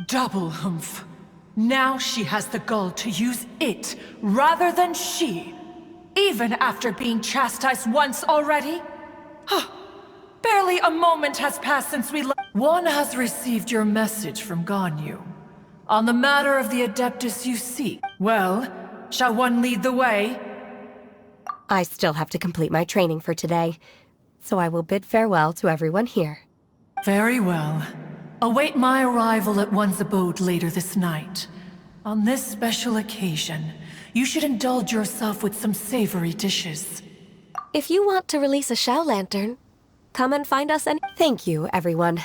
Double humph. Now she has the gall to use it rather than she. Even after being chastised once already? Barely a moment has passed since we One has received your message from Ganyu. On the matter of the Adeptus you seek. Well, shall one lead the way? I still have to complete my training for today, so I will bid farewell to everyone here. Very well. Await my arrival at one's abode later this night. On this special occasion, you should indulge yourself with some savory dishes. If you want to release a Shao Lantern, come and find us and thank you, everyone.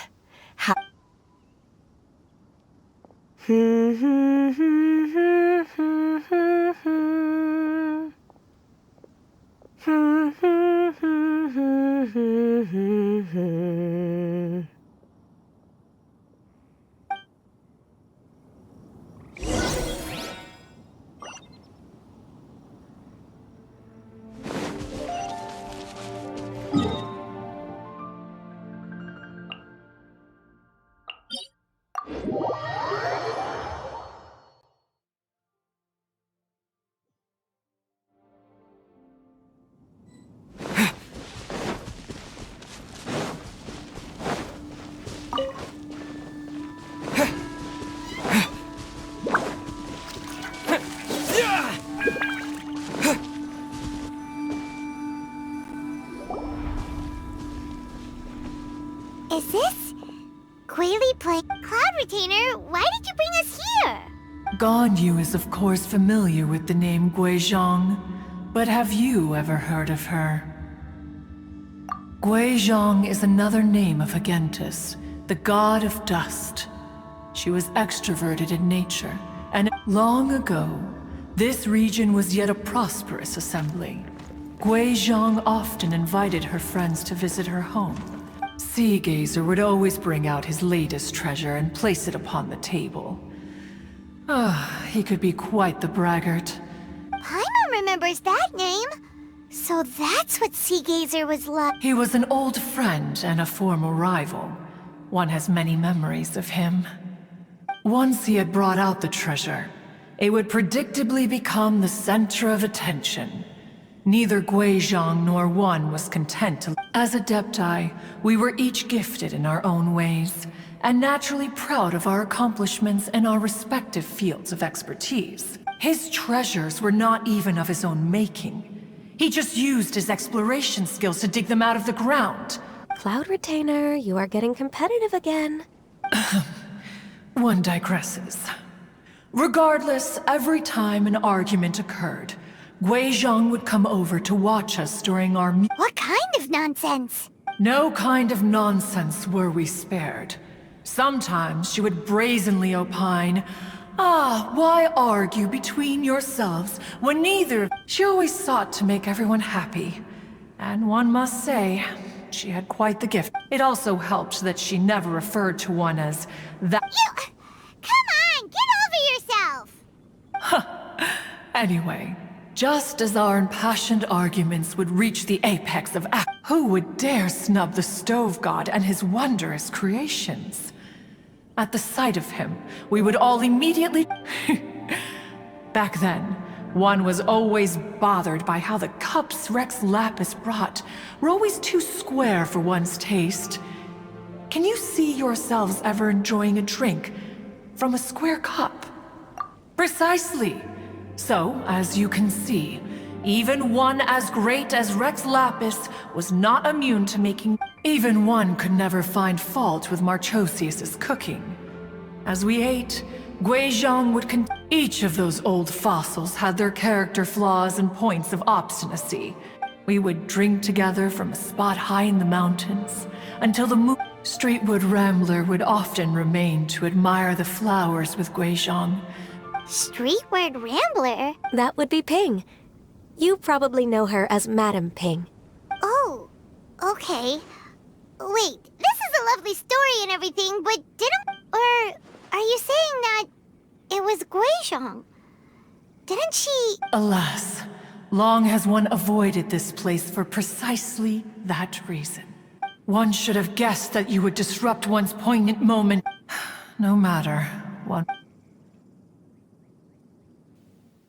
Is this Quayle playing Cloud Retainer? Why did you bring us here? Ganyu is of course familiar with the name Guizhong, but have you ever heard of her? Guizhong is another name of Agentis, the god of dust. She was extroverted in nature, and long ago, this region was yet a prosperous assembly. Guizhong often invited her friends to visit her home. Sea Gazer would always bring out his latest treasure and place it upon the table. He could be quite the braggart. Paimon remembers that name. So that's what Sea Gazer was like. He was an old friend and a former rival. One has many memories of him. Once he had brought out the treasure, it would predictably become the center of attention. Neither Guizhong nor one was content to... As Adepti, we were each gifted in our own ways, and naturally proud of our accomplishments in our respective fields of expertise. His treasures were not even of his own making. He just used his exploration skills to dig them out of the ground. Cloud Retainer, you are getting competitive again. One digresses. Regardless, every time an argument occurred, Guizhong would come over to watch us during our What kind of nonsense? No kind of nonsense were we spared. Sometimes she would brazenly opine, why argue between yourselves when neither... She always sought to make everyone happy. And one must say, she had quite the gift. It also helped that she never referred to one as that... Come on, get over yourself! Anyway, just as our impassioned arguments would reach the apex of act, who would dare snub the Stove God and his wondrous creations? At the sight of him, we would all immediately... Back then, one was always bothered by how the cups Rex Lapis brought were always too square for one's taste. Can you see yourselves ever enjoying a drink from a square cup? Precisely. So, as you can see, even one as great as Rex Lapis was not immune to making... Even one could never find fault with Marchosius's cooking. As we ate, Guizhong would Each of those old fossils had their character flaws and points of obstinacy. We would drink together from a spot high in the mountains, until the moon... Streetwood Rambler would often remain to admire the flowers with Guizhong. Streetward Rambler? That would be Ping. You probably know her as Madam Ping. Oh, okay. Wait, this is a lovely story and everything, but Or are you saying that it was Guizhong? Didn't she... Alas, long has one avoided this place for precisely that reason. One should have guessed that you would disrupt one's poignant moment. No matter. one.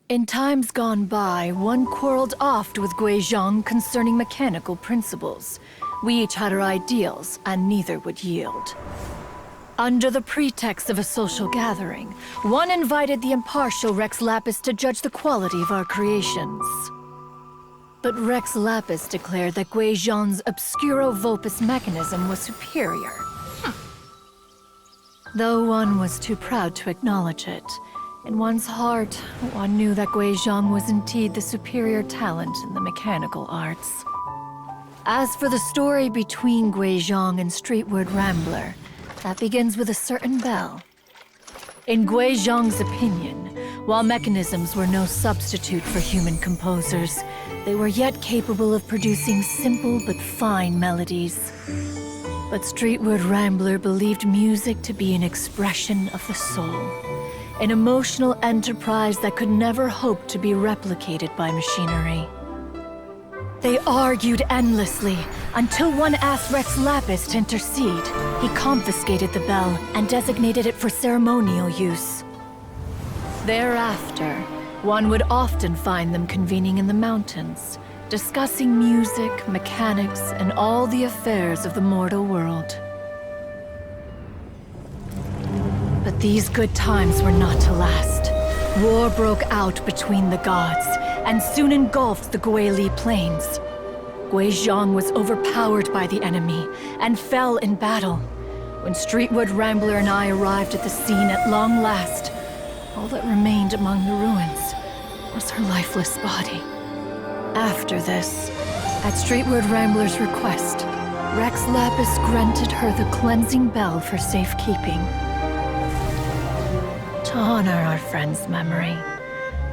In times gone by, one quarreled oft with Guizhong concerning mechanical principles. We each had our ideals, and neither would yield. Under the pretext of a social gathering, one invited the impartial Rex Lapis to judge the quality of our creations. But Rex Lapis declared that Guizhong's Obscuro Vulpus mechanism was superior. Though one was too proud to acknowledge it, in one's heart, one knew that Guizhong was indeed the superior talent in the mechanical arts. As for the story between Guizhong and Streetward Rambler, that begins with a certain bell. In Guizhong's opinion, while mechanisms were no substitute for human composers, they were yet capable of producing simple but fine melodies. But Streetward Rambler believed music to be an expression of the soul, an emotional enterprise that could never hope to be replicated by machinery. They argued endlessly, until one asked Rex Lapis to intercede. He confiscated the bell and designated it for ceremonial use. Thereafter, one would often find them convening in the mountains, discussing music, mechanics, and all the affairs of the mortal world. But these good times were not to last. War broke out between the gods, and soon engulfed the Guili Plains. Guizhong was overpowered by the enemy, and fell in battle. When Streetward Rambler and I arrived at the scene at long last, all that remained among the ruins was her lifeless body. After this, at Streetward Rambler's request, Rex Lapis granted her the cleansing bell for safekeeping. To honor our friend's memory,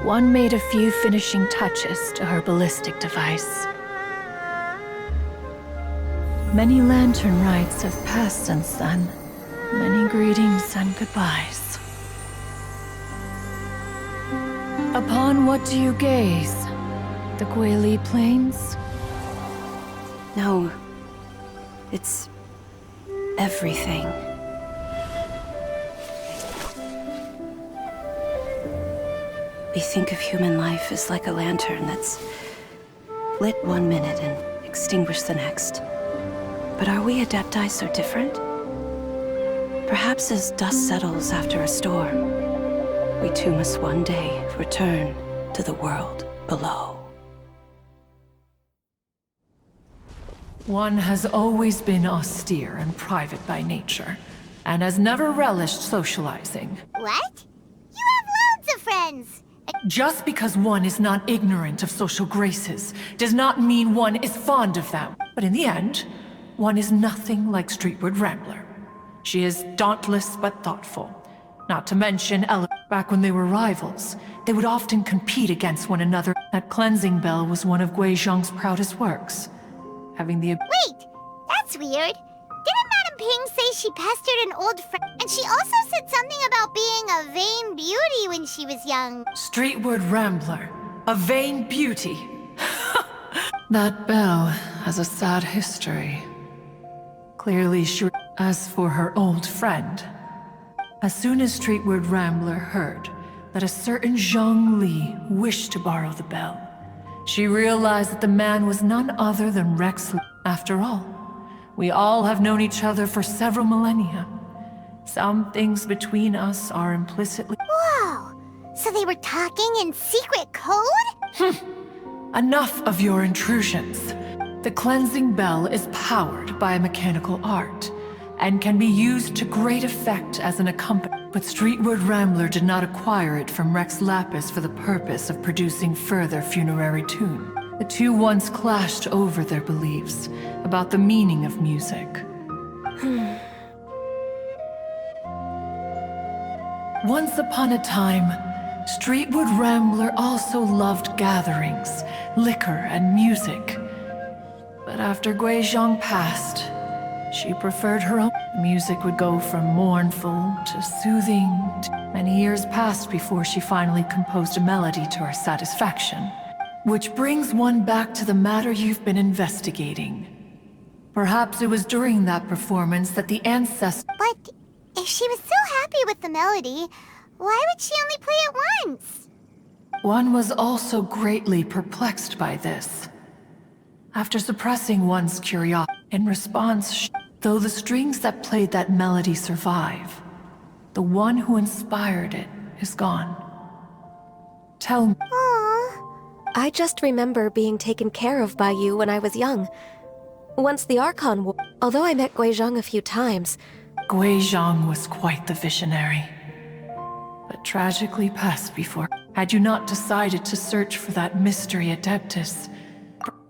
one made a few finishing touches to her ballistic device. Many lantern rites have passed since then. Many greetings and goodbyes. Upon what do you gaze? The Guili Plains? No. It's everything. We think of human life as like a lantern that's lit one minute and extinguished the next. But are we Adepti so different? Perhaps as dust settles after a storm, we too must one day return to the world below. One has always been austere and private by nature, and has never relished socializing. What? You have loads of friends! Just because one is not ignorant of social graces does not mean one is fond of them. But in the end, one is nothing like Streetward Rambler. She is dauntless but thoughtful. Not to mention, back when they were rivals, they would often compete against one another. That cleansing bell was one of Guizhong's proudest works. Having the... Wait! That's weird. Didn't Madame Ping say she pestered an old friend? And she also said something about being a vain beauty when she was young. Streetward Rambler. A vain beauty. That bell has a sad history. Clearly she... As for her old friend, as soon as Streetward Rambler heard that a certain Zhang Li wished to borrow the bell, she realized that the man was none other than Rex. After all, we all have known each other for several millennia. Some things between us are implicitly... Whoa! So they were talking in secret code? Enough of your intrusions. The cleansing bell is powered by a mechanical art, and can be used to great effect as an accompaniment. But Streetward Rambler did not acquire it from Rex Lapis for the purpose of producing further funerary tune. The two once clashed over their beliefs about the meaning of music. Once upon a time, Streetward Rambler also loved gatherings, liquor, and music. But after Guizhong passed, she preferred her own. Music would go from mournful to soothing. Many years passed before she finally composed a melody to her satisfaction. Which brings one back to the matter you've been investigating. Perhaps it was during that performance that the ancestor... But If she was so happy with the melody, why would she only play it once? One was also greatly perplexed by this. After suppressing one's curiosity, in response, though the strings that played that melody survive, the one who inspired it is gone. Tell me. Aww. I just remember being taken care of by you when I was young. Once the Archon although I met Guizhong a few times. Guizhong was quite the visionary, but tragically passed before. Had you not decided to search for that mystery Adeptus,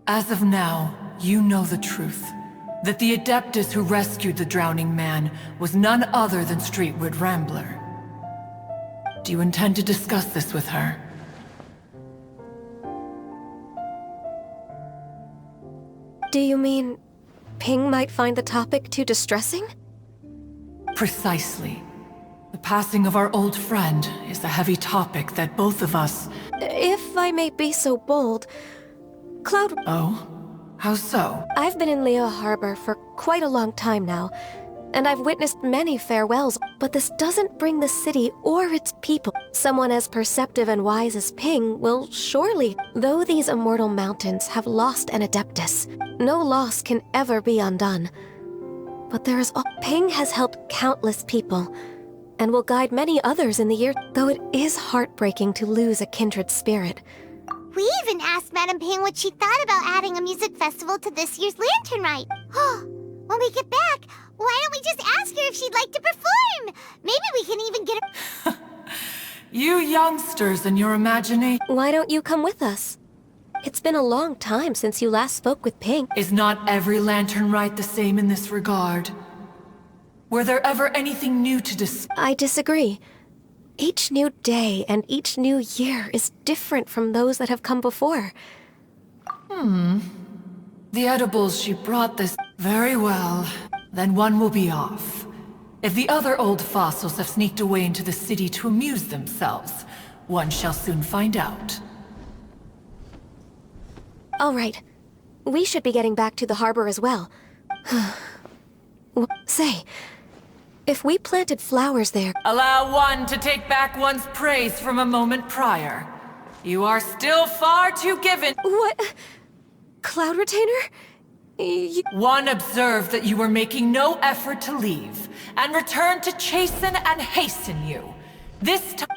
as of now, you know the truth. That the Adeptus who rescued the drowning man was none other than Streetwood Rambler. Do you intend to discuss this with her? Do you mean Ping might find the topic too distressing? Precisely. The passing of our old friend is a heavy topic that both of us... If I may be so bold, Cloud... Oh? How so? I've been in Leo Harbor for quite a long time now, and I've witnessed many farewells, but this doesn't bring the city or its people. Someone as perceptive and wise as Ping will surely... Though these immortal mountains have lost an Adeptus, no loss can ever be undone. But there is... Ping has helped countless people, and will guide many others in the year... Though it is heartbreaking to lose a kindred spirit. We even asked Madame Ping what she thought about adding a music festival to this year's Lantern Rite. When we get back, why don't we just ask her if she'd like to perform? Maybe we can even get her... You youngsters and your imagination... Why don't you come with us? It's been a long time since you last spoke with Ping. Is not every Lantern Rite the same in this regard? Were there ever anything new to discuss? I disagree. Each new day and each new year is different from those that have come before. The edibles she brought this... Very well. Then one will be off. If the other old fossils have sneaked away into the city to amuse themselves, one shall soon find out. All right. We should be getting back to the harbor as well. Say, if we planted flowers there... Allow one to take back one's praise from a moment prior. You are still far too given... What? Cloud Retainer? One observed that you were making no effort to leave, and returned to chasten and hasten you. This time...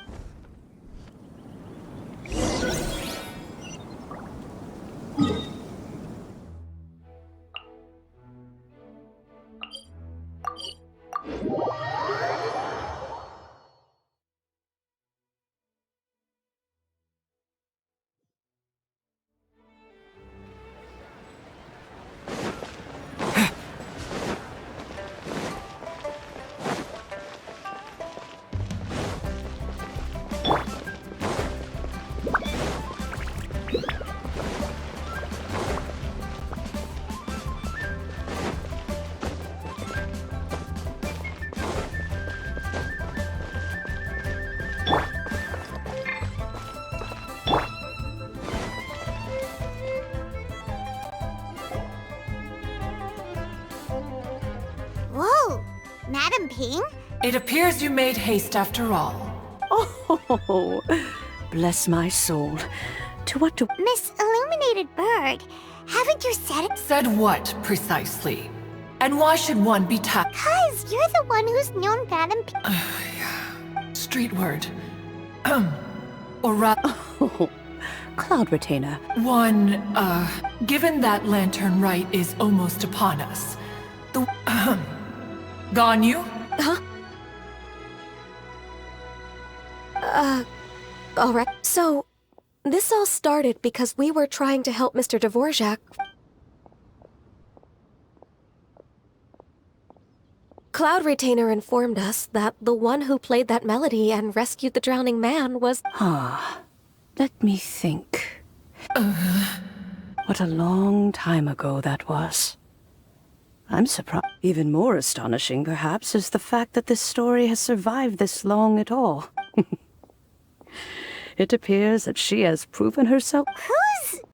Whoa! Madame Ping? It appears you made haste after all. Oh, bless my soul. To what do... Miss Illuminated Bird, haven't you said it? Said what, precisely? And why should one be tapped? 'Cause you're the one who's known Madame Ping. Street word. Or rather... Oh, Cloud Retainer. One, given that Lantern Rite is almost upon us, the... Ganyu? Huh? All right. So, this all started because we were trying to help Mr. Dvorak. Cloud Retainer informed us that the one who played that melody and rescued the drowning man was... Let me think. What a long time ago that was. I'm surprised. Even more astonishing, perhaps, is the fact that this story has survived this long at all. It appears that she has proven herself... Who's